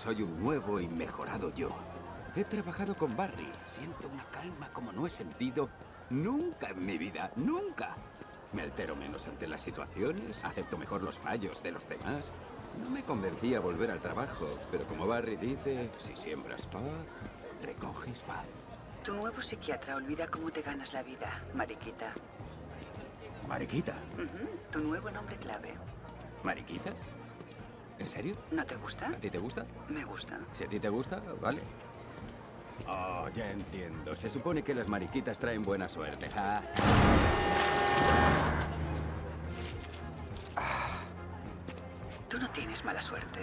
soy un nuevo y mejorado yo. He trabajado con Barry. Siento una calma como no he sentido nunca en mi vida. ¡Nunca! Me altero menos ante las situaciones, acepto mejor los fallos de los demás. No me convencía volver al trabajo, pero como Barry dice, si siembras paz, recoges paz. Tu nuevo psiquiatra olvida cómo te ganas la vida, Mariquita. ¿Mariquita? Tu nuevo nombre clave. ¿Mariquita? ¿En serio? ¿No te gusta? ¿A ti te gusta? Me gusta. Si a ti te gusta, vale. Oh, ya entiendo. Se supone que las mariquitas traen buena suerte. Ja. Tú no tienes mala suerte.